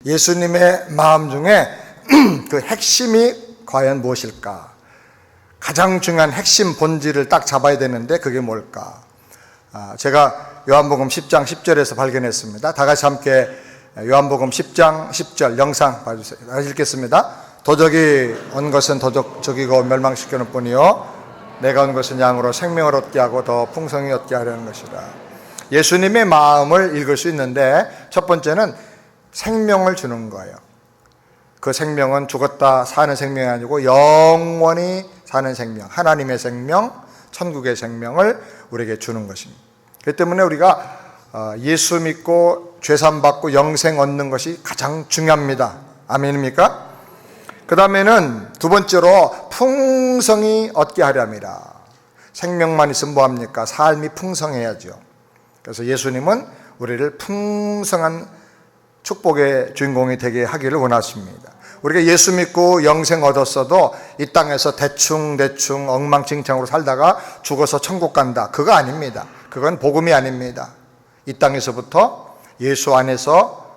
예수님의 마음 중에 그 핵심이 과연 무엇일까? 가장 중요한 핵심 본질을 딱 잡아야 되는데 그게 뭘까? 제가 요한복음 10장 10절에서 발견했습니다. 다 같이 함께 요한복음 10장 10절 영상 봐주세요. 다시 읽겠습니다. 도적이 온 것은 도적이고 멸망시키는 뿐이요 내가 온 것은 양으로 생명을 얻게 하고 더 풍성히 얻게 하려는 것이라. 예수님의 마음을 읽을 수 있는데 첫 번째는 생명을 주는 거예요. 그 생명은 죽었다 사는 생명이 아니고 영원히 사는 생명, 하나님의 생명, 천국의 생명을 우리에게 주는 것입니다. 그렇기 때문에 우리가 예수 믿고 죄산 받고 영생 얻는 것이 가장 중요합니다. 아멘입니까? 그 다음에는 두 번째로 풍성히 얻게 하려 함이라. 생명만 있으면 뭐합니까? 삶이 풍성해야죠. 그래서 예수님은 우리를 풍성한 축복의 주인공이 되게 하기를 원하십니다. 우리가 예수 믿고 영생 얻었어도 이 땅에서 대충 엉망진창으로 살다가 죽어서 천국 간다. 그거 아닙니다. 그건 복음이 아닙니다. 이 땅에서부터 예수 안에서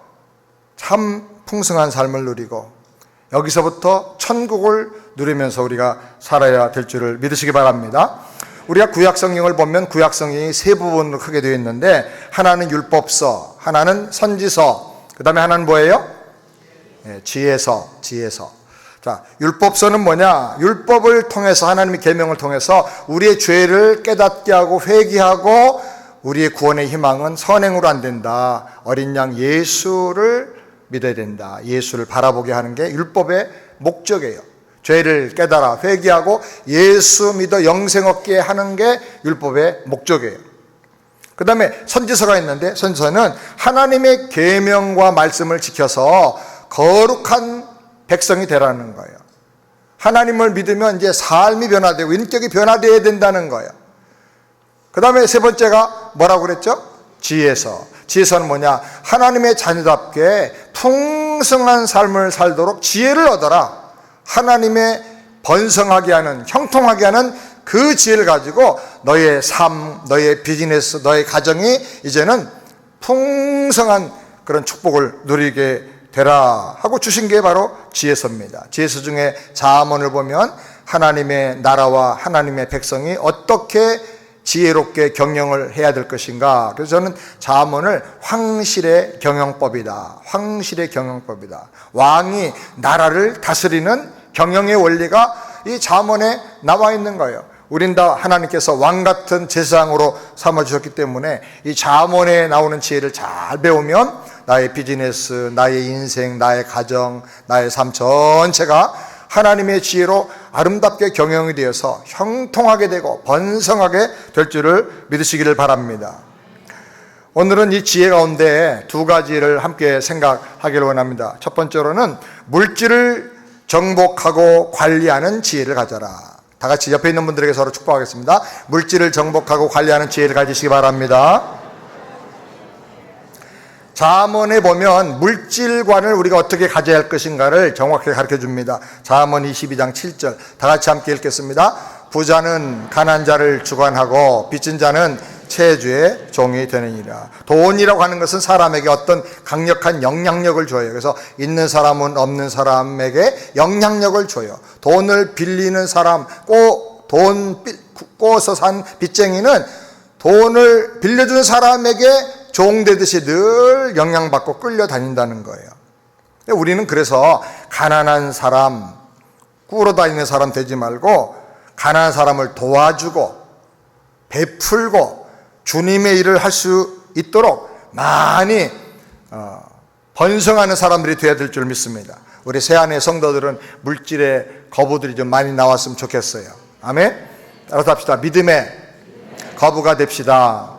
참 풍성한 삶을 누리고 여기서부터 천국을 누리면서 우리가 살아야 될 줄을 믿으시기 바랍니다. 우리가 구약 성경을 보면 구약 성경이 세 부분으로 크게 되어 있는데 하나는 율법서, 하나는 선지서, 그 다음에 하나는 뭐예요? 지혜서. 자, 율법서는 뭐냐? 율법을 통해서 하나님의 계명을 통해서 우리의 죄를 깨닫게 하고 회개하고 우리의 구원의 희망은 선행으로 안 된다. 어린 양 예수를 믿어야 된다. 예수를 바라보게 하는 게 율법의 목적이에요. 죄를 깨달아 회개하고 예수 믿어 영생 얻게 하는 게 율법의 목적이에요. 그 다음에 선지서가 있는데 선지서는 하나님의 계명과 말씀을 지켜서 거룩한 백성이 되라는 거예요. 하나님을 믿으면 이제 삶이 변화되고 인격이 변화되어야 된다는 거예요. 그 다음에 세 번째가 뭐라고 그랬죠? 지혜서. 지혜서는 뭐냐? 하나님의 자녀답게 풍성한 삶을 살도록 지혜를 얻어라. 하나님의 번성하게 하는, 형통하게 하는 그 지혜를 가지고 너의 삶, 너의 비즈니스, 너의 가정이 이제는 풍성한 그런 축복을 누리게 되라 하고 주신 게 바로 지혜서입니다. 지혜서 중에 잠언을 보면 하나님의 나라와 하나님의 백성이 어떻게 지혜롭게 경영을 해야 될 것인가. 그래서 저는 잠언을 황실의 경영법이다. 황실의 경영법이다. 왕이 나라를 다스리는 경영의 원리가 이 잠언에 나와 있는 거예요. 우린 다 하나님께서 왕 같은 제사장으로 삼아주셨기 때문에 이 잠언에 나오는 지혜를 잘 배우면 나의 비즈니스, 나의 인생, 나의 가정, 나의 삶 전체가 하나님의 지혜로 아름답게 경영이 되어서 형통하게 되고 번성하게 될 줄을 믿으시기를 바랍니다. 오늘은 이 지혜 가운데 두 가지를 함께 생각하기를 원합니다. 첫 번째로는 물질을 정복하고 관리하는 지혜를 가져라. 다 같이 옆에 있는 분들에게 서로 축복하겠습니다. 물질을 정복하고 관리하는 지혜를 가지시기 바랍니다. 잠언에 보면 물질관을 우리가 어떻게 가져야 할 것인가를 정확하게 가르쳐 줍니다. 잠언 22장 7절 다 같이 함께 읽겠습니다. 부자는 가난한 자를 주관하고 빚진 자는 채주의 종이 되느니라. 돈이라고 하는 것은 사람에게 어떤 강력한 영향력을 줘요. 그래서 있는 사람은 없는 사람에게 영향력을 줘요. 돈을 빌리는 사람, 돈 꼬서 산 빚쟁이는 돈을 빌려주는 사람에게 종되듯이 늘 영향받고 끌려다닌다는 거예요. 우리는 그래서 가난한 사람, 꾸러 다니는 사람 되지 말고 가난한 사람을 도와주고 베풀고 주님의 일을 할 수 있도록 많이 번성하는 사람들이 되어야 될 줄 믿습니다. 우리 새안의 성도들은 물질의 거부들이 좀 많이 나왔으면 좋겠어요. 아멘? 따라서 합시다. 믿음의 거부가 됩시다.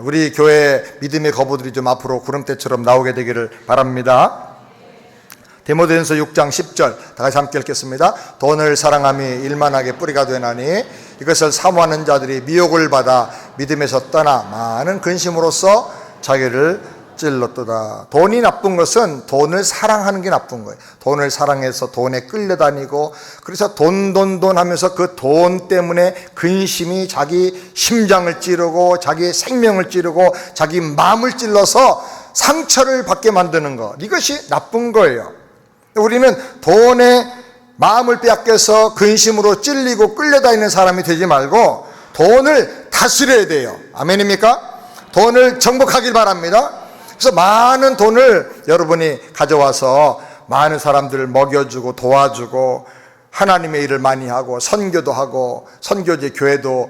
우리 교회 믿음의 거부들이 좀 앞으로 구름대처럼 나오게 되기를 바랍니다. 디모데전서 6장 10절 다 같이 함께 읽겠습니다. 돈을 사랑함이 일만하게 뿌리가 되나니 이것을 사모하는 자들이 미혹을 받아 믿음에서 떠나 많은 근심으로써 자기를 찔렀도다. 돈이 나쁜 것은 돈을 사랑하는 게 나쁜 거예요. 돈을 사랑해서 돈에 끌려다니고 그래서 돈 하면서 그 돈 때문에 근심이 자기 심장을 찌르고 자기 생명을 찌르고 자기 마음을 찔러서 상처를 받게 만드는 것, 이것이 나쁜 거예요. 우리는 돈에 마음을 빼앗겨서 근심으로 찔리고 끌려다니는 사람이 되지 말고 돈을 다스려야 돼요. 아멘입니까? 돈을 정복하길 바랍니다. 그래서 많은 돈을 여러분이 가져와서 많은 사람들을 먹여주고 도와주고 하나님의 일을 많이 하고 선교도 하고 선교지 교회도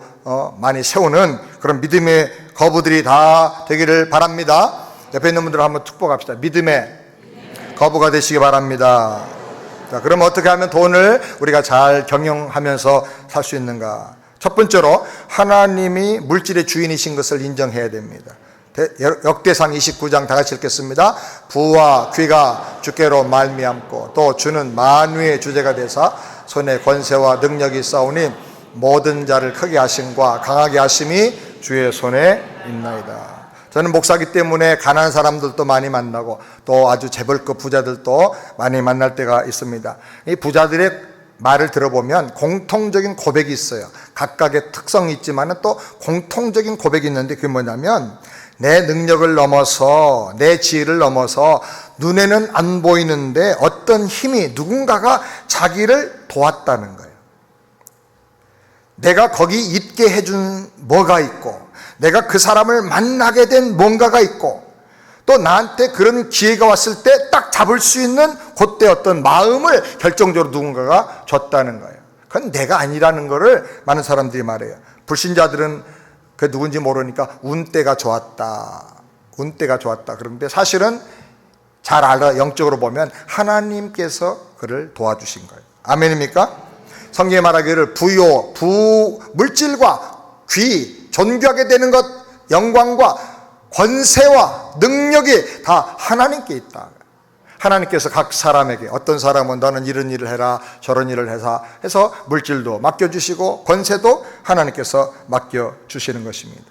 많이 세우는 그런 믿음의 거부들이 다 되기를 바랍니다. 옆에 있는 분들 한번 축복합시다. 믿음의 거부가 되시기 바랍니다. 자, 그럼 어떻게 하면 돈을 우리가 잘 경영하면서 살 수 있는가? 첫 번째로 하나님이 물질의 주인이신 것을 인정해야 됩니다. 역대상 29장 다 같이 읽겠습니다. 부와 귀가 주께로 말미암고 또 주는 만유의 주제가 되사 손에 권세와 능력이 있사오니 모든 자를 크게 하심과 강하게 하심이 주의 손에 있나이다. 저는 목사기 때문에 가난한 사람들도 많이 만나고 또 아주 재벌급 부자들도 많이 만날 때가 있습니다. 이 부자들의 말을 들어보면 공통적인 고백이 있어요. 각각의 특성이 있지만 또 공통적인 고백이 있는데 그게 뭐냐면 내 능력을 넘어서 내 지혜를 넘어서 눈에는 안 보이는데 어떤 힘이 누군가가 자기를 도왔다는 거예요. 내가 거기 있게 해준 뭐가 있고 내가 그 사람을 만나게 된 뭔가가 있고 또 나한테 그런 기회가 왔을 때 딱 잡을 수 있는 그때 어떤 마음을 결정적으로 누군가가 줬다는 거예요. 그건 내가 아니라는 거를 많은 사람들이 말해요. 불신자들은 그 누군지 모르니까 운때가 좋았다. 운때가 좋았다. 그런데 사실은 잘 알아. 영적으로 보면 하나님께서 그를 도와주신 거예요. 아멘입니까? 성경에 말하기를 부요, 물질과 귀, 존귀하게 되는 것, 영광과 권세와 능력이 다 하나님께 있다. 하나님께서 각 사람에게 어떤 사람은 너는 이런 일을 해라 저런 일을 해서 물질도 맡겨주시고 권세도 하나님께서 맡겨주시는 것입니다.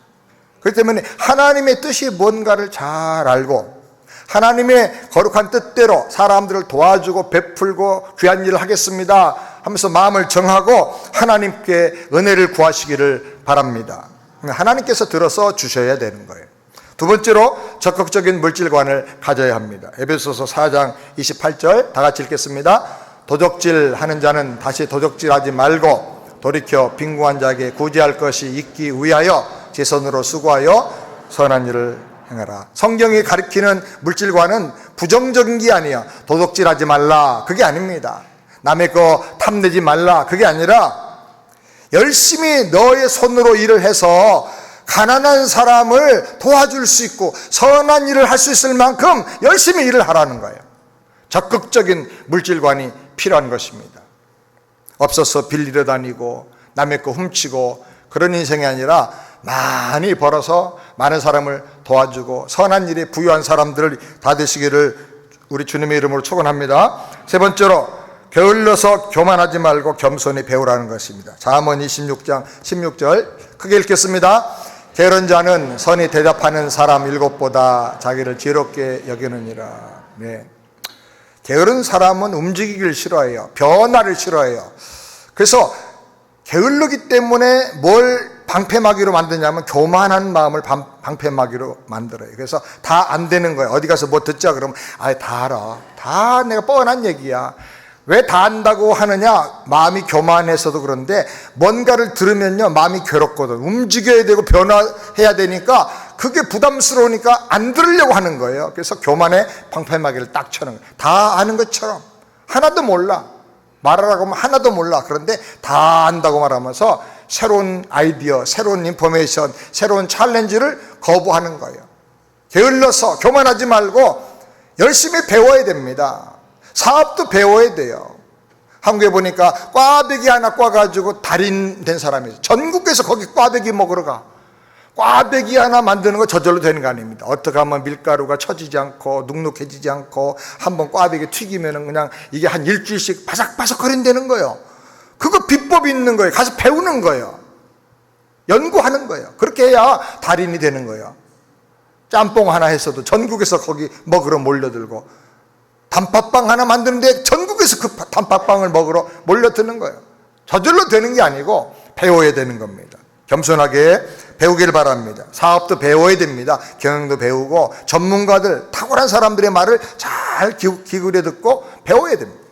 그렇기 때문에 하나님의 뜻이 뭔가를 잘 알고 하나님의 거룩한 뜻대로 사람들을 도와주고 베풀고 귀한 일을 하겠습니다 하면서 마음을 정하고 하나님께 은혜를 구하시기를 바랍니다. 하나님께서 들어서 주셔야 되는 거예요. 두 번째로 적극적인 물질관을 가져야 합니다. 에베소서 4장 28절 다 같이 읽겠습니다. 도적질하는 자는 다시 도적질하지 말고 돌이켜 빈궁한 자에게 구제할 것이 있기 위하여 제 손으로 수고하여 선한 일을 행하라. 성경이 가리키는 물질관은 부정적인 게 아니에요. 도둑질하지 말라 그게 아닙니다. 남의 거 탐내지 말라 그게 아니라 열심히 너의 손으로 일을 해서 가난한 사람을 도와줄 수 있고 선한 일을 할 수 있을 만큼 열심히 일을 하라는 거예요. 적극적인 물질관이 필요한 것입니다. 없어서 빌리러 다니고 남의 거 훔치고 그런 인생이 아니라 많이 벌어서 많은 사람을 도와주고 선한 일에 부유한 사람들을 다 되시기를 우리 주님의 이름으로 축원합니다. 세 번째로 게을러서 교만하지 말고 겸손히 배우라는 것입니다. 잠언 26장 16절 크게 읽겠습니다. 게으른 자는 선이 대답하는 사람 7보다 자기를 지혜롭게 여기느니라. 네. 게으른 사람은 움직이기를 싫어해요. 변화를 싫어해요. 그래서 게을르기 때문에 뭘 방패막이로 만드냐면 교만한 마음을 방패막이로 만들어요. 그래서 다 안 되는 거예요. 어디 가서 뭐 듣자 그러면 다 알아. 다 내가 뻔한 얘기야. 왜 다 안다고 하느냐? 마음이 교만해서도 그런데 뭔가를 들으면요 마음이 괴롭거든. 움직여야 되고 변화해야 되니까 그게 부담스러우니까 안 들으려고 하는 거예요. 그래서 교만의 방패막이를 딱 쳐는 거예요. 다 아는 것처럼 하나도 몰라. 말하라고 하면 하나도 몰라. 그런데 다 안다고 말하면서 새로운 아이디어, 새로운 인포메이션, 새로운 챌린지를 거부하는 거예요. 게을러서 교만하지 말고 열심히 배워야 됩니다. 사업도 배워야 돼요. 한국에 보니까 꽈배기 하나 꽈가지고 달인 된 사람이 있어요. 전국에서 거기 꽈배기 먹으러 가. 꽈배기 하나 만드는 거 저절로 되는 거 아닙니다. 어떻게 하면 밀가루가 처지지 않고 눅눅해지지 않고 한번 꽈배기 튀기면 그냥 이게 한 일주일씩 바삭바삭 거린다는 거예요. 그거 비법이 있는 거예요. 가서 배우는 거예요. 연구하는 거예요. 그렇게 해야 달인이 되는 거예요. 짬뽕 하나 했어도 전국에서 거기 먹으러 몰려들고 단팥빵 하나 만드는데 전국에서 그 단팥빵을 먹으러 몰려드는 거예요. 저절로 되는 게 아니고 배워야 되는 겁니다. 겸손하게 배우길 바랍니다. 사업도 배워야 됩니다. 경영도 배우고 전문가들, 탁월한 사람들의 말을 잘 기울여 듣고 배워야 됩니다.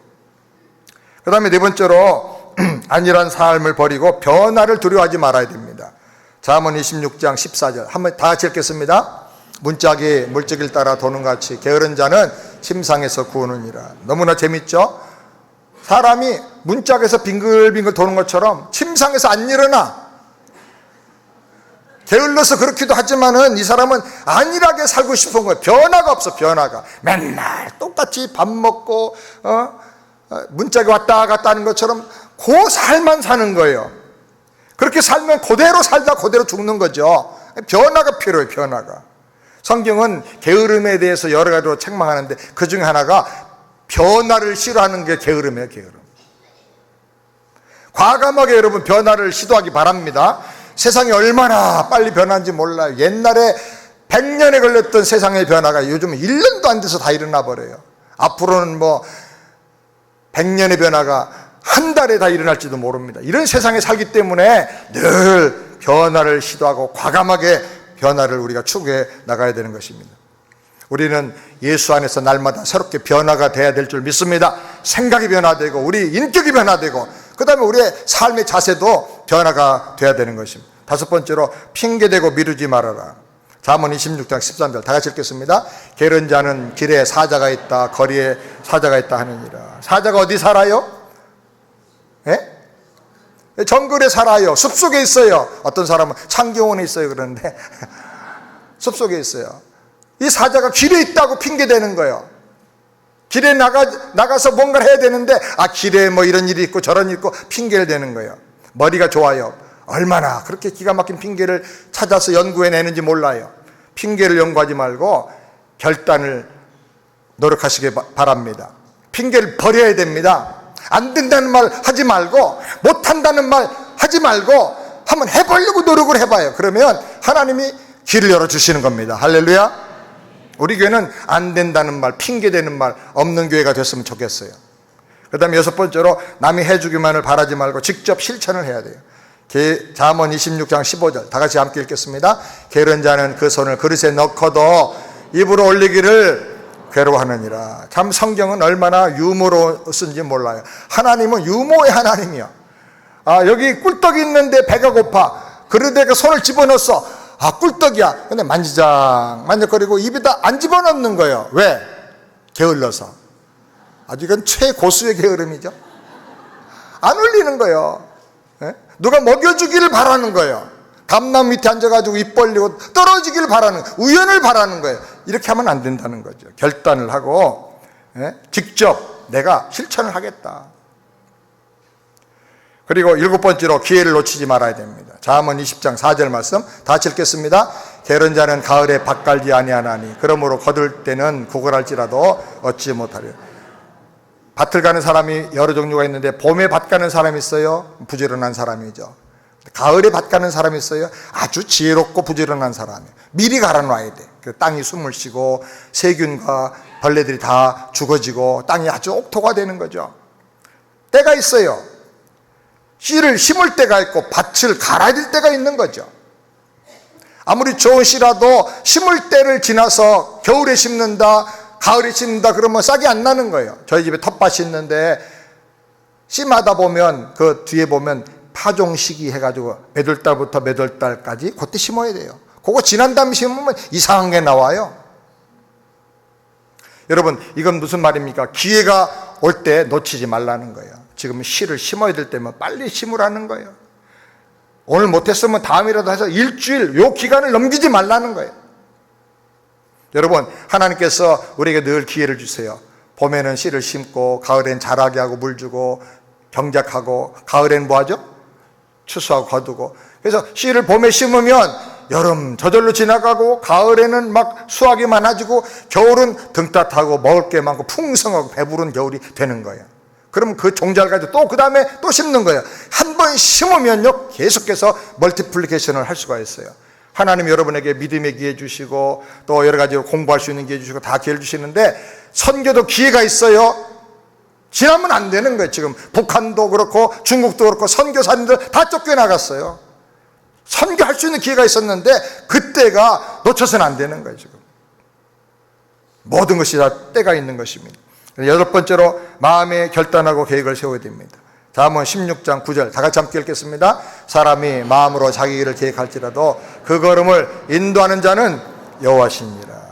그 다음에 네 번째로 안일한 삶을 버리고 변화를 두려워하지 말아야 됩니다. 잠언 26장 14절 한번 다 같이 읽겠습니다. 문짝이 물줄기를 따라 도는 같이 게으른 자는 침상에서 구우느니라. 너무나 재밌죠? 사람이 문짝에서 빙글빙글 도는 것처럼 침상에서 안 일어나. 게을러서 그렇기도 하지만은 이 사람은 안일하게 살고 싶은 거예요. 변화가 없어. 변화가 맨날 똑같이 밥 먹고 문짝이 왔다 갔다 하는 것처럼 그 살만 사는 거예요. 그렇게 살면 그대로 살다 그대로 죽는 거죠. 변화가 필요해요. 변화가. 성경은 게으름에 대해서 여러 가지로 책망하는데 그 중에 하나가 변화를 싫어하는 게 게으름이에요. 게으름. 과감하게 여러분 변화를 시도하기 바랍니다. 세상이 얼마나 빨리 변하는지 몰라요. 옛날에 100년에 걸렸던 세상의 변화가 요즘은 1년도 안 돼서 다 일어나 버려요. 앞으로는 뭐 100년의 변화가 한 달에 다 일어날지도 모릅니다. 이런 세상에 살기 때문에 늘 변화를 시도하고 과감하게 변화를 우리가 추구해 나가야 되는 것입니다. 우리는 예수 안에서 날마다 새롭게 변화가 돼야 될 줄 믿습니다. 생각이 변화되고 우리 인격이 변화되고 그 다음에 우리의 삶의 자세도 변화가 돼야 되는 것입니다. 다섯 번째로 핑계대고 미루지 말아라. 잠언 26장 13절 다 같이 읽겠습니다. 게으른 자는 길에 사자가 있다 거리에 사자가 있다 하느니라. 사자가 어디 살아요? 예? 정글에 살아요. 숲속에 있어요. 어떤 사람은 창경원에 있어요. 그러는데 숲속에 있어요. 이 사자가 길에 있다고 핑계대는 거예요. 길에 나가서 뭔가를 해야 되는데 길에 뭐 이런 일이 있고 저런 일이 있고 핑계를 대는 거예요. 머리가 좋아요. 얼마나 그렇게 기가 막힌 핑계를 찾아서 연구해내는지 몰라요. 핑계를 연구하지 말고 결단을 노력하시기 바랍니다. 핑계를 버려야 됩니다. 안 된다는 말 하지 말고 못한다는 말 하지 말고 한번 해보려고 노력을 해봐요. 그러면 하나님이 길을 열어주시는 겁니다. 할렐루야. 우리 교회는 안 된다는 말, 핑계대는 말 없는 교회가 됐으면 좋겠어요. 그 다음에 여섯 번째로 남이 해주기만을 바라지 말고 직접 실천을 해야 돼요. 잠언 26장 15절 다 같이 함께 읽겠습니다. 게으른 자는 그 손을 그릇에 넣고도 입으로 올리기를 괴로워하느니라. 참 성경은 얼마나 유머로 쓴지 몰라요. 하나님은 유머의 하나님이야. 여기 꿀떡이 있는데 배가 고파. 그릇에 손을 집어넣었어. 꿀떡이야. 근데 만지작거리고 입에다 안 집어넣는 거예요. 왜? 게을러서. 아주 이건 최고수의 게으름이죠. 안 올리는 거예요. 예? 누가 먹여주기를 바라는 거예요. 감나무 밑에 앉아가지고 입 벌리고 떨어지기를 바라는, 우연을 바라는 거예요. 이렇게 하면 안 된다는 거죠. 결단을 하고 직접 내가 실천을 하겠다. 그리고 일곱 번째로 기회를 놓치지 말아야 됩니다. 잠언 20장 4절 말씀 다 같이 읽겠습니다. 게으른 자는 가을에 밭 갈지 아니하나니 그러므로 거둘 때는 구걸할지라도 얻지 못하려. 밭을 가는 사람이 여러 종류가 있는데 봄에 밭 가는 사람이 있어요. 부지런한 사람이죠. 가을에 밭 가는 사람이 있어요. 아주 지혜롭고 부지런한 사람이에요. 미리 갈아놔야 돼. 땅이 숨을 쉬고 세균과 벌레들이 다 죽어지고 땅이 아주 옥토가 되는 거죠. 때가 있어요. 씨를 심을 때가 있고 밭을 갈아야 될 때가 있는 거죠. 아무리 좋은 씨라도 심을 때를 지나서 겨울에 심는다, 가을에 심는다 그러면 싹이 안 나는 거예요. 저희 집에 텃밭이 있는데 씨마다 보면 그 뒤에 보면 파종 시기 해가지고 몇 월 달부터 몇 월 달까지 그때 심어야 돼요. 그거 지난 다음에 심으면 이상한 게 나와요. 여러분 이건 무슨 말입니까? 기회가 올 때 놓치지 말라는 거예요. 지금 씨를 심어야 될 때면 빨리 심으라는 거예요. 오늘 못했으면 다음이라도 해서 일주일 요 기간을 넘기지 말라는 거예요. 여러분 하나님께서 우리에게 늘 기회를 주세요. 봄에는 씨를 심고 가을엔 자라게 하고 물 주고 경작하고 가을엔 뭐 하죠? 추수하고 거두고. 그래서 씨를 봄에 심으면 여름 저절로 지나가고 가을에는 막 수확이 많아지고 겨울은 등 따뜻하고 먹을 게 많고 풍성하고 배부른 겨울이 되는 거예요. 그러면 그 종자를 가지고 또 그 다음에 또 심는 거예요. 한 번 심으면요 계속해서 멀티플리케이션을 할 수가 있어요. 하나님 여러분에게 믿음의 기회 주시고 또 여러 가지로 공부할 수 있는 기회 주시고 다 기회를 주시는데 선교도 기회가 있어요. 지나면 안 되는 거예요. 지금 북한도 그렇고 중국도 그렇고 선교사님들 다 쫓겨나갔어요. 선교할 수 있는 기회가 있었는데 그때가 놓쳐서는 안 되는 거예요. 지금 모든 것이 다 때가 있는 것입니다. 여덟 번째로 마음에 결단하고 계획을 세워야 됩니다. 다음은 16장 9절 다 같이 함께 읽겠습니다. 사람이 마음으로 자기 길을 계획할지라도 그 걸음을 인도하는 자는 여호와시니라.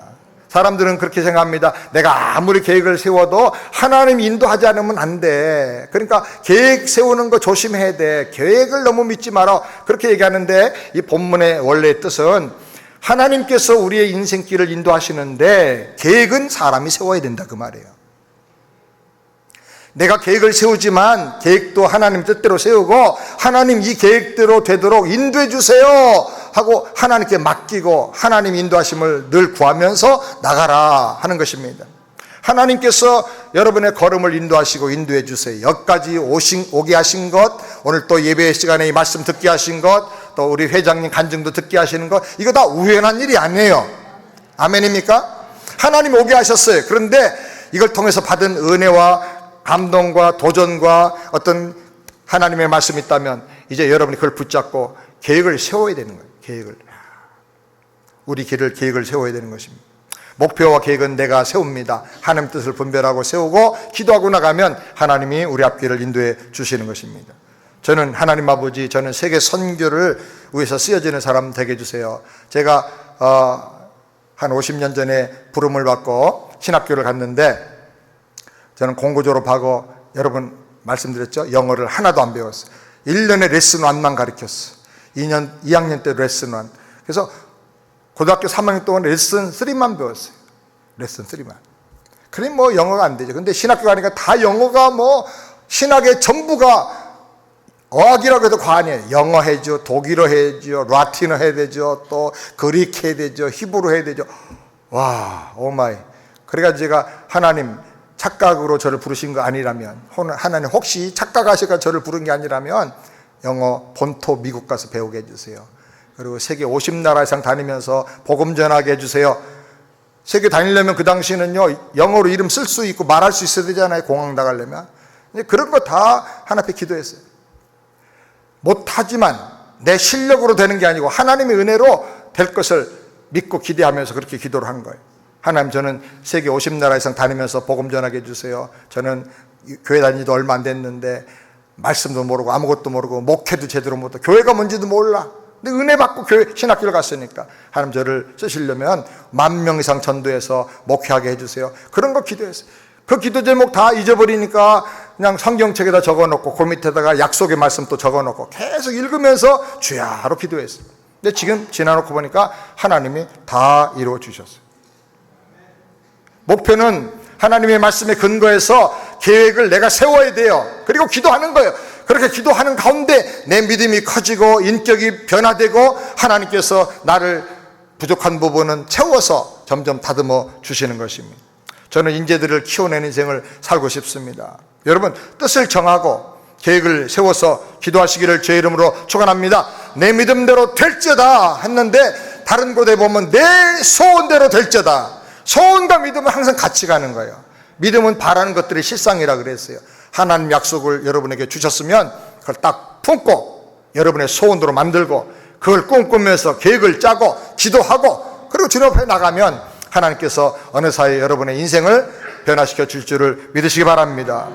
사람들은 그렇게 생각합니다. 내가 아무리 계획을 세워도 하나님이 인도하지 않으면 안 돼. 그러니까 계획 세우는 거 조심해야 돼. 계획을 너무 믿지 마라. 그렇게 얘기하는데 이 본문의 원래의 뜻은 하나님께서 우리의 인생길을 인도하시는데 계획은 사람이 세워야 된다 그 말이에요. 내가 계획을 세우지만 계획도 하나님 뜻대로 세우고 하나님 이 계획대로 되도록 인도해 주세요 하고 하나님께 맡기고 하나님 인도하심을 늘 구하면서 나가라 하는 것입니다. 하나님께서 여러분의 걸음을 인도하시고 인도해 주세요. 여기까지 오게 하신 것, 오늘 또 예배 시간에 이 말씀 듣게 하신 것, 또 우리 회장님 간증도 듣게 하시는 것, 이거 다 우연한 일이 아니에요. 아멘입니까? 하나님 오게 하셨어요. 그런데 이걸 통해서 받은 은혜와 감동과 도전과 어떤 하나님의 말씀이 있다면 이제 여러분이 그걸 붙잡고 계획을 세워야 되는 거예요. 계획을. 우리 길을 계획을 세워야 되는 것입니다. 목표와 계획은 내가 세웁니다. 하나님 뜻을 분별하고 세우고 기도하고 나가면 하나님이 우리 앞길을 인도해 주시는 것입니다. 저는 하나님 아버지, 저는 세계 선교를 위해서 쓰여지는 사람 되게 해주세요. 제가 한 50년 전에 부름을 받고 신학교를 갔는데 저는 공고 졸업하고 여러분 말씀드렸죠? 영어를 하나도 안 배웠어요. 1년에 레슨 1만 가르쳤어. 2학년 때 레슨 1. 그래서 고등학교 3학년 동안 레슨 3만 배웠어요. 레슨 3만. 그래 뭐 영어가 안 되죠. 근데 신학교 가니까 다 영어가 뭐 신학의 전부가 어학이라고 해도 과언이에요. 영어 해야죠, 독일어 해야죠, 라틴어 해야 되죠, 또 그리크 해야 되죠, 히브리 해야 되죠. 와, 오마이. 그래가지고 제가 하나님 착각으로 저를 부르신 거 아니라면, 하나님 혹시 착각하시가 저를 부른 게 아니라면 영어 본토 미국 가서 배우게 해주세요. 그리고 세계 50나라 이상 다니면서 복음 전하게 해주세요. 세계 다니려면 그 당시에는요 영어로 이름 쓸 수 있고 말할 수 있어야 되잖아요. 공항 나가려면. 그런 거 다 하나님 앞에 기도했어요. 못하지만 내 실력으로 되는 게 아니고 하나님의 은혜로 될 것을 믿고 기대하면서 그렇게 기도를 한 거예요. 하나님, 저는 세계 50나라 이상 다니면서 복음 전하게 해주세요. 저는 교회 다닌 지도 얼마 안 됐는데 말씀도 모르고 아무것도 모르고 목회도 제대로 못하고 교회가 뭔지도 몰라. 근데 은혜 받고 교회 신학교를 갔으니까 하나님 저를 쓰시려면 10,000명 이상 전도해서 목회하게 해주세요. 그런 거 기도했어요. 그 기도 제목 다 잊어버리니까 그냥 성경책에다 적어놓고 그 밑에다가 약속의 말씀 또 적어놓고 계속 읽으면서 주야로 기도했어요. 근데 지금 지나놓고 보니까 하나님이 다 이루어 주셨어요. 목표는 하나님의 말씀에 근거해서 계획을 내가 세워야 돼요. 그리고 기도하는 거예요. 그렇게 기도하는 가운데 내 믿음이 커지고 인격이 변화되고 하나님께서 나를 부족한 부분은 채워서 점점 다듬어 주시는 것입니다. 저는 인재들을 키워내는 인생을 살고 싶습니다. 여러분, 뜻을 정하고 계획을 세워서 기도하시기를 주의 이름으로 축원합니다. 내 믿음대로 될지어다 했는데 다른 곳에 보면 내 소원대로 될지어다. 소원과 믿음은 항상 같이 가는 거예요. 믿음은 바라는 것들의 실상이라 그랬어요. 하나님 약속을 여러분에게 주셨으면 그걸 딱 품고 여러분의 소원대로 만들고 그걸 꿈꾸면서 계획을 짜고 기도하고 그리고 주님 앞에 나가면 하나님께서 어느 사이에 여러분의 인생을 변화시켜 줄 줄을 믿으시기 바랍니다.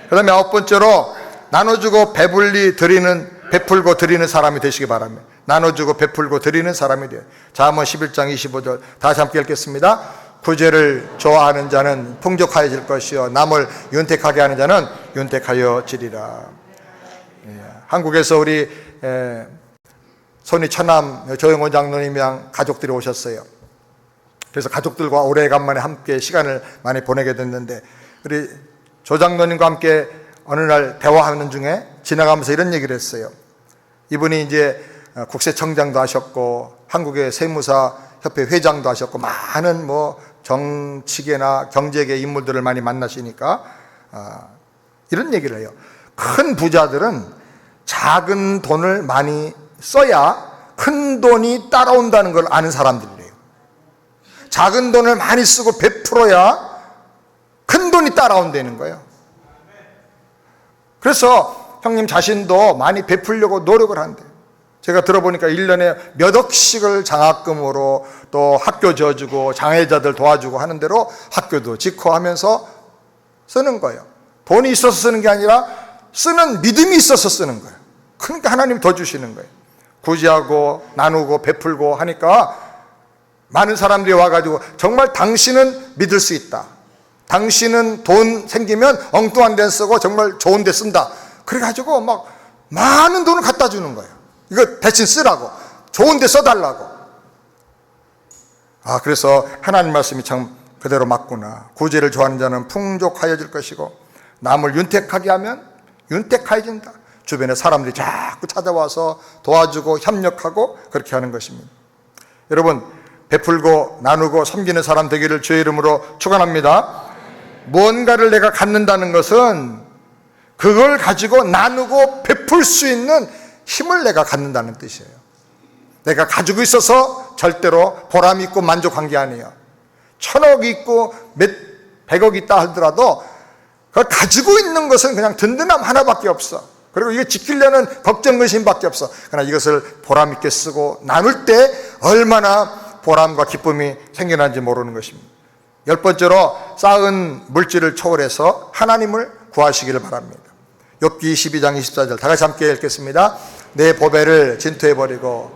그 다음에 9번째로 나눠주고 베풀고 드리는 사람이 되시기 바랍니다. 나눠주고 베풀고 드리는 사람이 돼요. 잠언 11장 25절 다시 함께 읽겠습니다. 구제를 좋아하는 자는 풍족하여질 것이요 남을 윤택하게 하는 자는 윤택하여지리라. 한국에서 우리 손이 처남 조영원 장로님이랑 가족들이 오셨어요. 그래서 가족들과 오래간만에 함께 시간을 많이 보내게 됐는데 우리 조 장로님과 함께 어느 날 대화하는 중에 지나가면서 이런 얘기를 했어요. 이분이 이제 국세청장도 하셨고 한국의 세무사 협회 회장도 하셨고 많은 뭐 정치계나 경제계 인물들을 많이 만나시니까 이런 얘기를 해요. 큰 부자들은 작은 돈을 많이 써야 큰 돈이 따라온다는 걸 아는 사람들이래요. 작은 돈을 많이 쓰고 베풀어야 큰 돈이 따라온다는 거예요. 그래서 형님 자신도 많이 베풀려고 노력을 한대요. 제가 들어보니까 1년에 몇 억씩을 장학금으로 또 학교 지어주고 장애자들 도와주고 하는 대로 학교도 짓고 하면서 쓰는 거예요. 돈이 있어서 쓰는 게 아니라 쓰는 믿음이 있어서 쓰는 거예요. 그러니까 하나님이 더 주시는 거예요. 구제하고 나누고 베풀고 하니까 많은 사람들이 와가지고 정말 당신은 믿을 수 있다. 당신은 돈 생기면 엉뚱한 데 쓰고 정말 좋은 데 쓴다. 그래가지고 막 많은 돈을 갖다 주는 거예요. 이거 대신 쓰라고. 좋은 데 써달라고. 그래서 하나님 말씀이 참 그대로 맞구나. 구제를 좋아하는 자는 풍족하여질 것이고 남을 윤택하게 하면 윤택하여진다. 주변에 사람들이 자꾸 찾아와서 도와주고 협력하고 그렇게 하는 것입니다. 여러분, 베풀고 나누고 섬기는 사람 되기를 주의 이름으로 축원합니다. 무언가를 내가 갖는다는 것은 그걸 가지고 나누고 베풀 수 있는 힘을 내가 갖는다는 뜻이에요. 내가 가지고 있어서 절대로 보람 있고 만족한 게 아니에요. 1,000억 있고 몇 백억 있다 하더라도 그걸 가지고 있는 것은 그냥 든든함 하나밖에 없어. 그리고 이거 지키려는 걱정 근심밖에 없어. 그러나 이것을 보람 있게 쓰고 나눌 때 얼마나 보람과 기쁨이 생겨나는지 모르는 것입니다. 10번째로 쌓은 물질을 초월해서 하나님을 구하시기를 바랍니다. 욥기 22장 24절 다 같이 함께 읽겠습니다. 내 보배를 진토에 버리고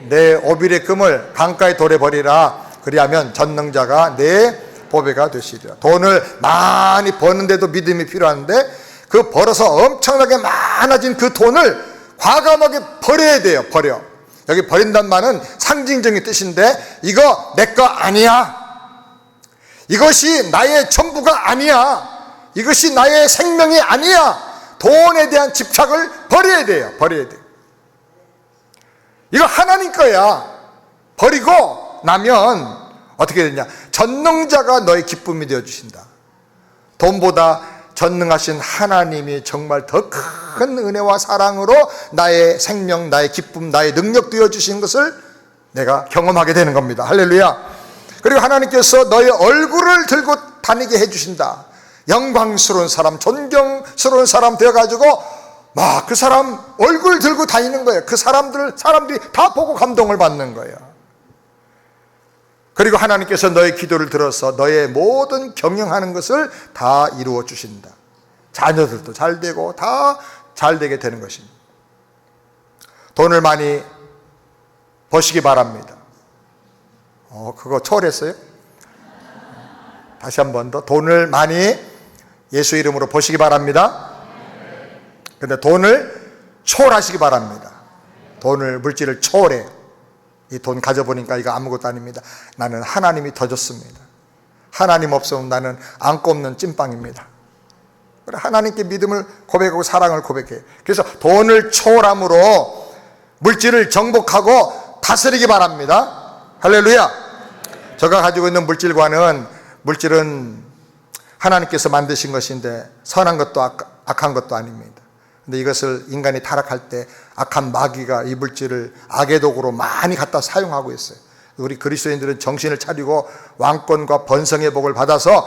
내 오빌의 금을 강가에 돌에 버리라. 그리하면 전능자가 내 보배가 되시리라. 돈을 많이 버는데도 믿음이 필요한데 그 벌어서 엄청나게 많아진 그 돈을 과감하게 버려야 돼요. 버려. 여기 버린다는 말은 상징적인 뜻인데 이거 내 거 아니야. 이것이 나의 전부가 아니야. 이것이 나의 생명이 아니야. 돈에 대한 집착을 버려야 돼요. 버려야 돼요. 이거 하나님 거야. 버리고 나면 어떻게 되냐? 전능자가 너의 기쁨이 되어주신다. 돈보다 전능하신 하나님이 정말 더 큰 은혜와 사랑으로 나의 생명, 나의 기쁨, 나의 능력 되어주신 것을 내가 경험하게 되는 겁니다. 할렐루야. 그리고 하나님께서 너의 얼굴을 들고 다니게 해주신다. 영광스러운 사람, 존경스러운 사람 되어가지고 막 그 사람 얼굴 들고 다니는 거예요. 그 사람들이 다 보고 감동을 받는 거예요. 그리고 하나님께서 너의 기도를 들어서 너의 모든 경영하는 것을 다 이루어 주신다. 자녀들도 잘 되고 다 잘 되게 되는 것입니다. 돈을 많이 버시기 바랍니다. 그거 초월했어요? 다시 한 번 더. 돈을 많이 예수 이름으로 버시기 바랍니다. 근데 돈을 초월하시기 바랍니다. 돈을, 물질을 초월해. 이 돈 가져보니까 이거 아무것도 아닙니다. 나는 하나님이 더 줬습니다. 하나님 없으면 나는 안고 없는 찐빵입니다. 하나님께 믿음을 고백하고 사랑을 고백해요. 그래서 돈을 초월함으로 물질을 정복하고 다스리기 바랍니다. 할렐루야. 제가 가지고 있는 물질은 하나님께서 만드신 것인데 선한 것도 악한 것도 아닙니다. 근데 이것을 인간이 타락할 때 악한 마귀가 이 물질을 악의 도구로 많이 갖다 사용하고 있어요. 우리 그리스도인들은 정신을 차리고 왕권과 번성의 복을 받아서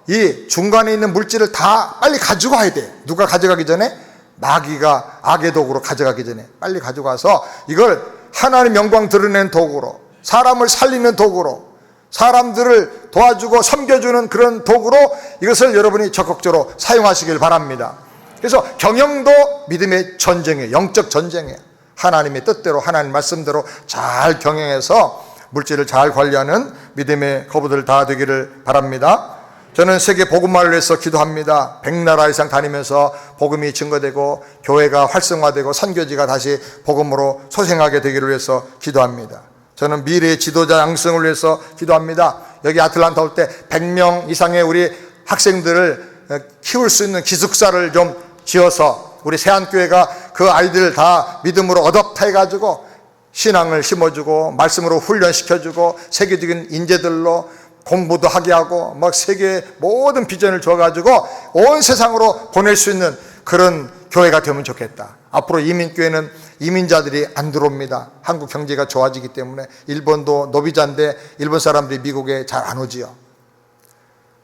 이 중간에 있는 물질을 다 빨리 가지고 와야 돼. 누가 가져가기 전에? 마귀가 악의 도구로 가져가기 전에 빨리 가지고 와서 이걸 하나님 영광 드러내는 도구로, 사람을 살리는 도구로, 사람들을 도와주고 섬겨주는 그런 도구로 이것을 여러분이 적극적으로 사용하시길 바랍니다. 그래서 경영도 믿음의 전쟁이에요. 영적 전쟁이에요. 하나님의 뜻대로 하나님 말씀대로 잘 경영해서 물질을 잘 관리하는 믿음의 거부들 다 되기를 바랍니다. 저는 세계 복음화를 위해서 기도합니다. 100나라 이상 다니면서 복음이 증거되고 교회가 활성화되고 선교지가 다시 복음으로 소생하게 되기를 위해서 기도합니다. 저는 미래의 지도자 양성을 위해서 기도합니다. 여기 아틀란타 올 때 100명 이상의 우리 학생들을 키울 수 있는 기숙사를 좀 지어서 우리 세안교회가 그 아이들 다 믿음으로 어댑트해가지고 신앙을 심어주고 말씀으로 훈련시켜주고 세계적인 인재들로 공부도 하게 하고 막 세계의 모든 비전을 줘가지고 온 세상으로 보낼 수 있는 그런 교회가 되면 좋겠다. 앞으로 이민교회는 이민자들이 안 들어옵니다. 한국 경제가 좋아지기 때문에. 일본도 노비자인데 일본 사람들이 미국에 잘 안 오지요.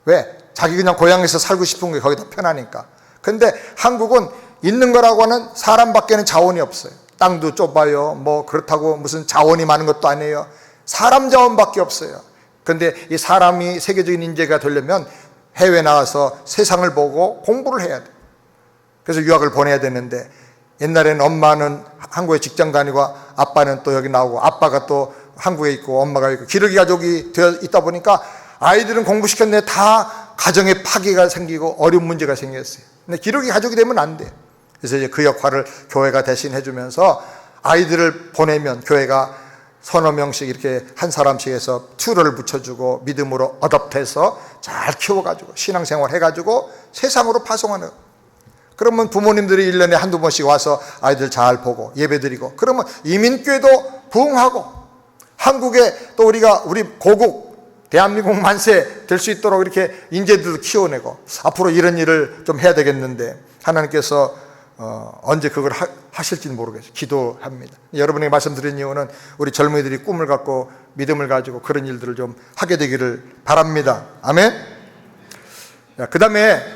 왜? 자기 그냥 고향에서 살고 싶은 게 거기다 편하니까. 근데 한국은 있는 거라고 하는 사람밖에는 자원이 없어요. 땅도 좁아요. 뭐 그렇다고 무슨 자원이 많은 것도 아니에요. 사람 자원밖에 없어요. 그런데 이 사람이 세계적인 인재가 되려면 해외 나가서 세상을 보고 공부를 해야 돼. 그래서 유학을 보내야 되는데, 옛날에는 엄마는 한국에 직장 다니고 아빠는 또 여기 나오고, 아빠가 또 한국에 있고 엄마가 있고, 기러기 가족이 되어 있다 보니까 아이들은 공부시켰는데 다 가정에 파괴가 생기고 어려운 문제가 생겼어요. 근데 기러기 가족이 되면 안 돼. 그래서 이제 그 역할을 교회가 대신 해주면서 아이들을 보내면 교회가 서너 명씩 이렇게 한 사람씩 해서 튜러를 붙여주고 믿음으로 어댑트해서 잘 키워가지고 신앙생활 해가지고 세상으로 파송하는. 그러면 부모님들이 1년에 한두 번씩 와서 아이들 잘 보고 예배드리고, 그러면 이민교회도 부흥하고, 한국에 또 우리 고국 대한민국 만세 될 수 있도록 이렇게 인재들도 키워내고, 앞으로 이런 일을 좀 해야 되겠는데 하나님께서 언제 그걸 하실지는 모르겠어요. 기도합니다. 여러분에게 말씀드린 이유는 우리 젊은이들이 꿈을 갖고 믿음을 가지고 그런 일들을 좀 하게 되기를 바랍니다. 아멘. 그 다음에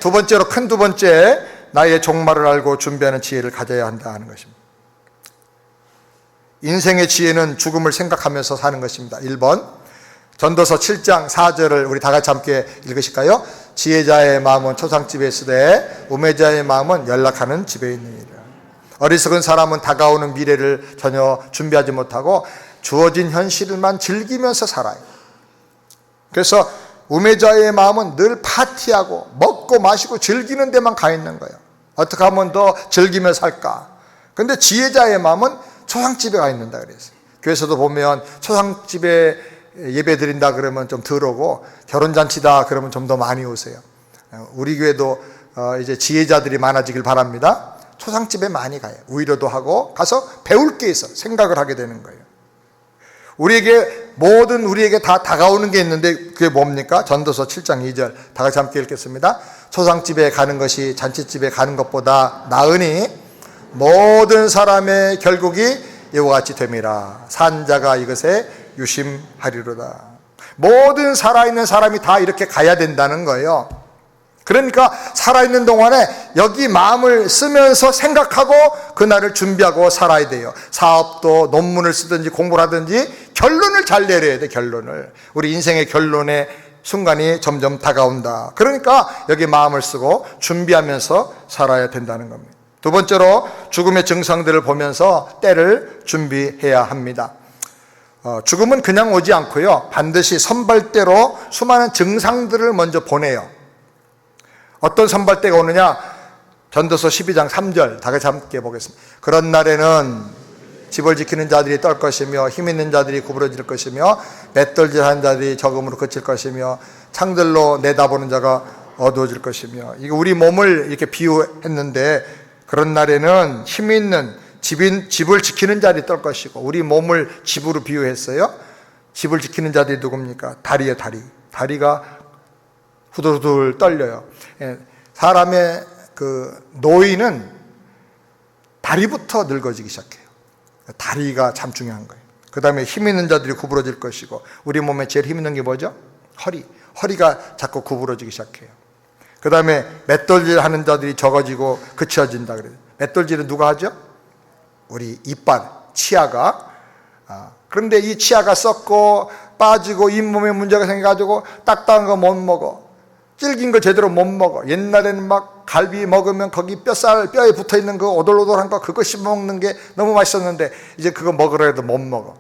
큰 두 번째, 나의 종말을 알고 준비하는 지혜를 가져야 한다 하는 것입니다. 인생의 지혜는 죽음을 생각하면서 사는 것입니다. 1번 전도서 7장 4절을 우리 다 같이 함께 읽으실까요? 지혜자의 마음은 초상집에 있으되 우매자의 마음은 연락하는 집에 있느니라. 어리석은 사람은 다가오는 미래를 전혀 준비하지 못하고 주어진 현실만 즐기면서 살아요. 그래서 우매자의 마음은 늘 파티하고 먹고 마시고 즐기는 데만 가 있는 거예요. 어떻게 하면 더 즐기며 살까? 근데 지혜자의 마음은 초상집에 가 있는다 그랬어요. 교회에서도 보면 초상집에 예배 드린다 그러면 좀 덜 오고, 결혼잔치다 그러면 좀 더 많이 오세요. 우리 교회도 이제 지혜자들이 많아지길 바랍니다. 초상집에 많이 가요. 위로도 하고 가서 배울 게 있어 생각을 하게 되는 거예요. 우리에게 다 다가오는 게 있는데 그게 뭡니까? 전도서 7장 2절 다 같이 함께 읽겠습니다. 초상집에 가는 것이 잔치집에 가는 것보다 나으니 모든 사람의 결국이 이와 같이 됨이라. 산자가 이것에 유심하리로다. 모든 살아있는 사람이 다 이렇게 가야 된다는 거예요. 그러니까 살아있는 동안에 여기 마음을 쓰면서 생각하고 그날을 준비하고 살아야 돼요. 사업도 논문을 쓰든지 공부를 하든지 결론을 잘 내려야 돼. 결론을. 우리 인생의 결론의 순간이 점점 다가온다. 그러니까 여기 마음을 쓰고 준비하면서 살아야 된다는 겁니다. 두 번째로 죽음의 증상들을 보면서 때를 준비해야 합니다. 죽음은 그냥 오지 않고요, 반드시 선발대로 수많은 증상들을 먼저 보내요. 어떤 선발대가 오느냐? 전도서 12장 3절 다 같이 함께 보겠습니다. 그런 날에는 집을 지키는 자들이 떨 것이며 힘 있는 자들이 구부러질 것이며 맷돌질하는 자들이 적음으로 그칠 것이며 창들로 내다보는 자가 어두워질 것이며. 이거 우리 몸을 이렇게 비유했는데, 그런 날에는 힘 있는 집을 지키는 자들이 떨 것이고, 우리 몸을 집으로 비유했어요. 집을 지키는 자들이 누굽니까? 다리예요. 다리가 후들후들 떨려요. 사람의 그 노인은 다리부터 늙어지기 시작해요. 다리가 참 중요한 거예요. 그 다음에 힘 있는 자들이 구부러질 것이고, 우리 몸에 제일 힘 있는 게 뭐죠? 허리가 자꾸 구부러지기 시작해요. 그 다음에 맷돌질 하는 자들이 적어지고 그쳐진다 그래요. 맷돌질은 누가 하죠? 우리 이빨, 치아가. 그런데 이 치아가 썩고 빠지고 잇몸에 문제가 생겨가지고 딱딱한 거 못 먹어. 질긴 거 제대로 못 먹어. 옛날에는 막 갈비 먹으면 거기 뼈에 붙어있는 그 오돌오돌한 거 그거 씹어먹는 게 너무 맛있었는데 이제 그거 먹으라 해도 못 먹어.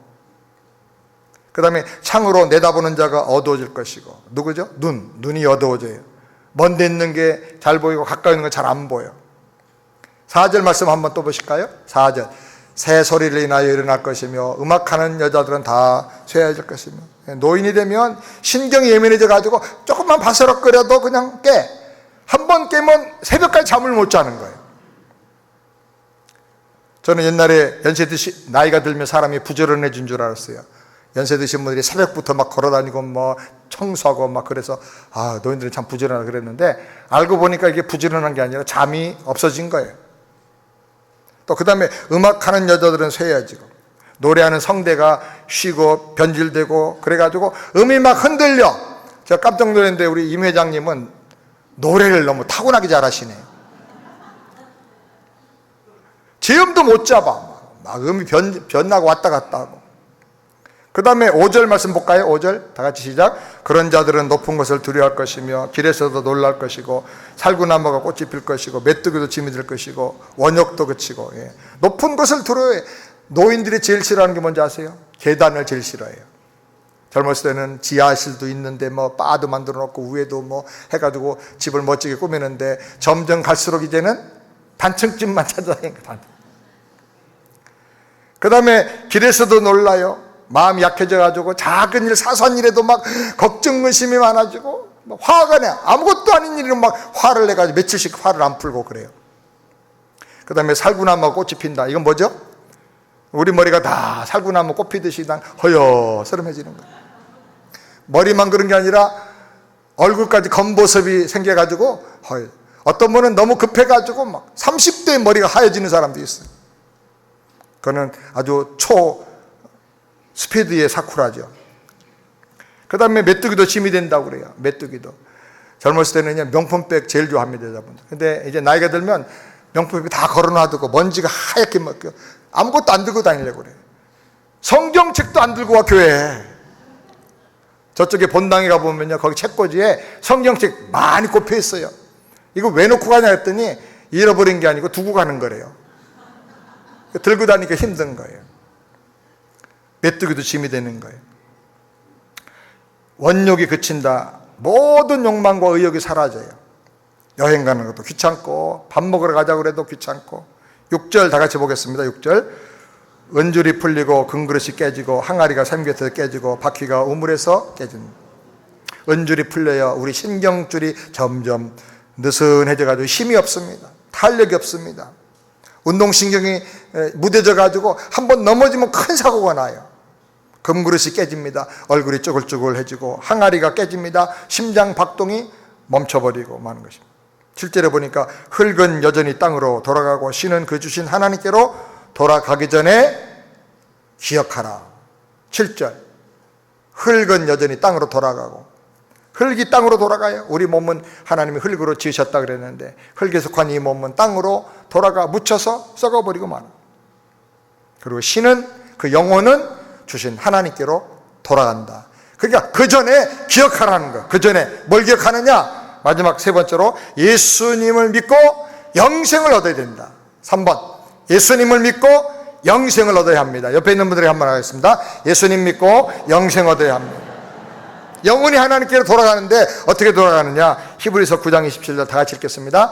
그 다음에 창으로 내다보는 자가 어두워질 것이고. 누구죠? 눈이 어두워져요. 먼 데 있는 게 잘 보이고 가까이 있는 거 잘 안 보여. 4절 말씀 한번 또 보실까요? 4절 새 소리를 인하여 일어날 것이며 음악하는 여자들은 다 쇠해질 것이며. 노인이 되면 신경이 예민해져 가지고 조금만 바스럭거려도 그냥 깨. 한 번 깨면 새벽까지 잠을 못 자는 거예요. 저는 옛날에 연세 드시 나이가 들면 사람이 부지런해진 줄 알았어요. 연세 드신 분들이 새벽부터 막 걸어다니고 뭐 청소하고 막 그래서 노인들은 참 부지런하다 그랬는데, 알고 보니까 이게 부지런한 게 아니라 잠이 없어진 거예요. 또 그 다음에 음악하는 여자들은 쇠해지고, 노래하는 성대가 쉬고 변질되고 그래가지고 음이 막 흔들려. 제가 깜짝 놀랐는데 우리 임 회장님은 노래를 너무 타고나게 잘하시네요. 제음도 못 잡아. 마음이 변나고 왔다 갔다 하고. 그 다음에 5절 말씀 볼까요? 5절 다 같이 시작. 그런 자들은 높은 것을 두려워할 것이며 길에서도 놀랄 것이고 살구나무가 꽃이 필 것이고 메뚜기도 짐이 될 것이고 원역도 그치고. 예. 높은 것을 두려워해. 노인들이 제일 싫어하는 게 뭔지 아세요? 계단을 제일 싫어해요. 젊었을 때는 지하실도 있는데 뭐 바도 만들어 놓고 위에도 뭐 해가지고 집을 멋지게 꾸미는데 점점 갈수록 이제는 단층집만 찾아다니니까. 그 다음에 길에서도 놀라요. 마음이 약해져가지고 작은 일, 사소한 일에도 막 걱정, 의심이 많아지고 막 화가 나. 아무것도 아닌 일은 막 화를 내가지고 며칠씩 화를 안 풀고 그래요. 그 다음에 살구나무가 꽃이 핀다. 이건 뭐죠? 우리 머리가 다 살구나무 꽃 피듯이 난 허여스름해지는 거예요. 머리만 그런 게 아니라 얼굴까지 겉모습이 생겨가지고 허여. 어떤 분은 너무 급해가지고 막 30대에 머리가 하얘지는 사람도 있어요. 그거는 아주 초 스피드의 사쿠라죠. 그 다음에 메뚜기도 짐이 된다고 그래요. 메뚜기도. 젊었을 때는 명품백 제일 좋아합니다, 여자분들. 근데 이제 나이가 들면 명품백 다 걸어놔두고 먼지가 하얗게 먹고 아무것도 안 들고 다니려고 그래요. 성경책도 안 들고 와, 교회에. 저쪽에 본당에 가보면요, 거기 책꽂이에 성경책 많이 꼽혀 있어요. 이거 왜 놓고 가냐 했더니 잃어버린 게 아니고 두고 가는 거래요. 들고 다니기가 힘든 거예요. 메뚜기도 짐이 되는 거예요. 원욕이 그친다. 모든 욕망과 의욕이 사라져요. 여행 가는 것도 귀찮고 밥 먹으러 가자고 그래도 귀찮고. 6절 다 같이 보겠습니다. 6절. 은줄이 풀리고 금그릇이 깨지고 항아리가 삼겹에서 깨지고 바퀴가 우물에서 깨진다. 은줄이 풀려요. 우리 신경줄이 점점 느슨해져가지고 힘이 없습니다. 탄력이 없습니다. 운동신경이 무뎌져가지고 한번 넘어지면 큰 사고가 나요. 금그릇이 깨집니다. 얼굴이 쭈글쭈글해지고 항아리가 깨집니다. 심장 박동이 멈춰버리고 마는 것입니다. 실제로 보니까 흙은 여전히 땅으로 돌아가고 신은 그 주신 하나님께로 돌아가기 전에 기억하라. 7절. 흙은 여전히 땅으로 돌아가고. 흙이 땅으로 돌아가요. 우리 몸은 하나님이 흙으로 지으셨다 그랬는데 흙에 속한 이 몸은 땅으로 돌아가 묻혀서 썩어버리고 말아. 그리고 신은, 그 영혼은 주신 하나님께로 돌아간다. 그러니까 그 전에 기억하라는 거야. 그 전에 뭘 기억하느냐? 마지막 세 번째로 예수님을 믿고 영생을 얻어야 된다. 3번. 예수님을 믿고 영생을 얻어야 합니다. 옆에 있는 분들에게 한번 하겠습니다. 예수님 믿고 영생 얻어야 합니다. 영혼이 하나님께로 돌아가는데 어떻게 돌아가느냐? 히브리서 9장 27절 다 같이 읽겠습니다.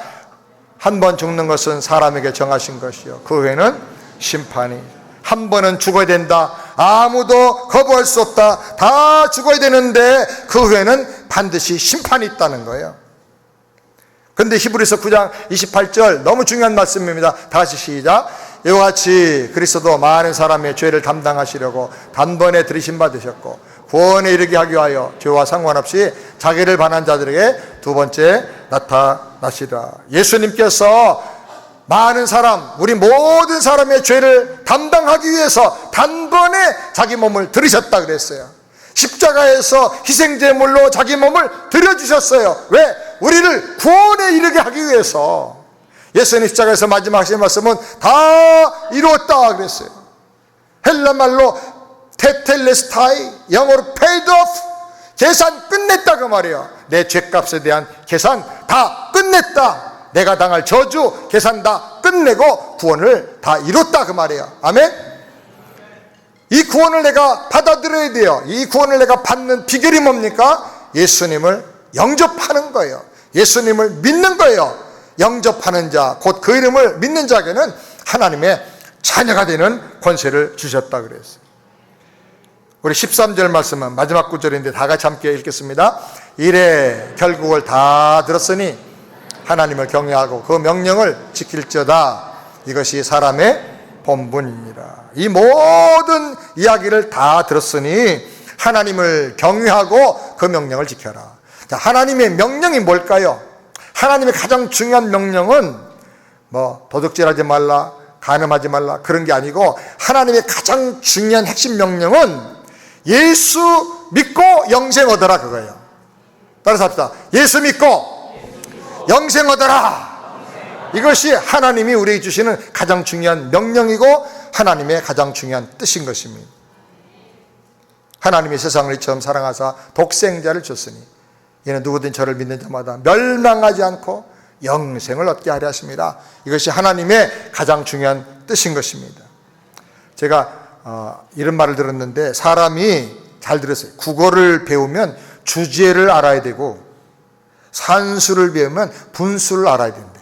한 번 죽는 것은 사람에게 정하신 것이요 그 후에는 심판이. 한 번은 죽어야 된다. 아무도 거부할 수 없다. 다 죽어야 되는데 그 후에는 반드시 심판이 있다는 거예요. 근데 히브리서 9장 28절 너무 중요한 말씀입니다. 다 같이 시작. 이와 같이 그리스도도 많은 사람의 죄를 담당하시려고 단번에 들이심 받으셨고 구원에 이르게 하기 위하여 죄와 상관없이 자기를 반한 자들에게 두 번째 나타나시라. 예수님께서 많은 사람, 우리 모든 사람의 죄를 담당하기 위해서 단번에 자기 몸을 들이셨다 그랬어요. 십자가에서 희생제물로 자기 몸을 들여주셨어요. 왜? 우리를 구원에 이르게 하기 위해서. 예수님 십자가에서 마지막 하신 말씀은 다 이루었다 그랬어요. 헬라말로 테텔레스타이, 영어로 paid off, 계산 끝냈다 그 말이에요. 내 죄값에 대한 계산 다 끝냈다. 내가 당할 저주 계산 다 끝내고 구원을 다 이뤘다 그 말이에요. 아멘. 이 구원을 내가 받아들여야 돼요. 이 구원을 내가 받는 비결이 뭡니까? 예수님을 영접하는 거예요. 예수님을 믿는 거예요. 영접하는 자, 곧 그 이름을 믿는 자에게는 하나님의 자녀가 되는 권세를 주셨다 그랬어요. 우리 13절 말씀은 마지막 구절인데 다 같이 함께 읽겠습니다. 이래 결국을 다 들었으니 하나님을 경외하고 그 명령을 지킬지어다. 이것이 사람의 본분이니라. 이 모든 이야기를 다 들었으니 하나님을 경외하고 그 명령을 지켜라. 하나님의 명령이 뭘까요? 하나님의 가장 중요한 명령은 뭐 도둑질하지 말라, 간음하지 말라 그런 게 아니고 하나님의 가장 중요한 핵심 명령은 예수 믿고 영생 얻어라 그거예요. 따라서 합시다. 예수 믿고 영생 얻어라. 이것이 하나님이 우리에게 주시는 가장 중요한 명령이고 하나님의 가장 중요한 뜻인 것입니다. 하나님이 세상을 이처럼 사랑하사 독생자를 줬으니 이는 누구든 저를 믿는 자마다 멸망하지 않고 영생을 얻게 하려 하십니다. 이것이 하나님의 가장 중요한 뜻인 것입니다. 제가 이런 말을 들었는데, 사람이 잘 들었어요. 국어를 배우면 주제를 알아야 되고 산수를 배우면 분수를 알아야 된대.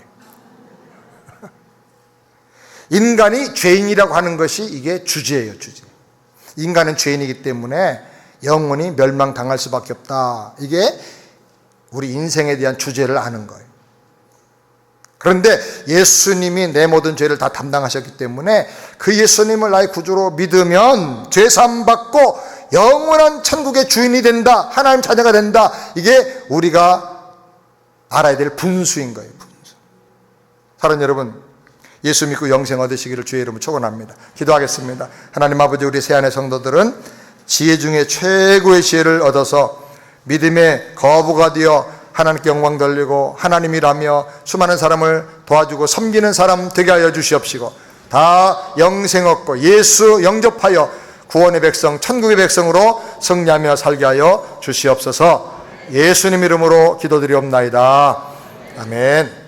인간이 죄인이라고 하는 것이 이게 주제예요, 주제. 인간은 죄인이기 때문에 영원히 멸망당할 수밖에 없다. 이게 우리 인생에 대한 주제를 아는 거예요. 그런데 예수님이 내 모든 죄를 다 담당하셨기 때문에 그 예수님을 나의 구주로 믿으면 죄사함 받고 영원한 천국의 주인이 된다, 하나님 자녀가 된다. 이게 우리가 알아야 될 분수인 거예요, 분수. 사랑하는 여러분, 예수 믿고 영생 얻으시기를 주의 이름으로 축원합니다. 기도하겠습니다. 하나님 아버지, 우리 새안의 성도들은 지혜 중에 최고의 지혜를 얻어서 믿음의 거부가 되어 하나님께 영광 돌리고 하나님이라며 수많은 사람을 도와주고 섬기는 사람 되게 하여 주시옵시고, 다 영생 얻고 예수 영접하여 구원의 백성, 천국의 백성으로 승리하며 살게 하여 주시옵소서. 예수님 이름으로 기도드리옵나이다. 아멘.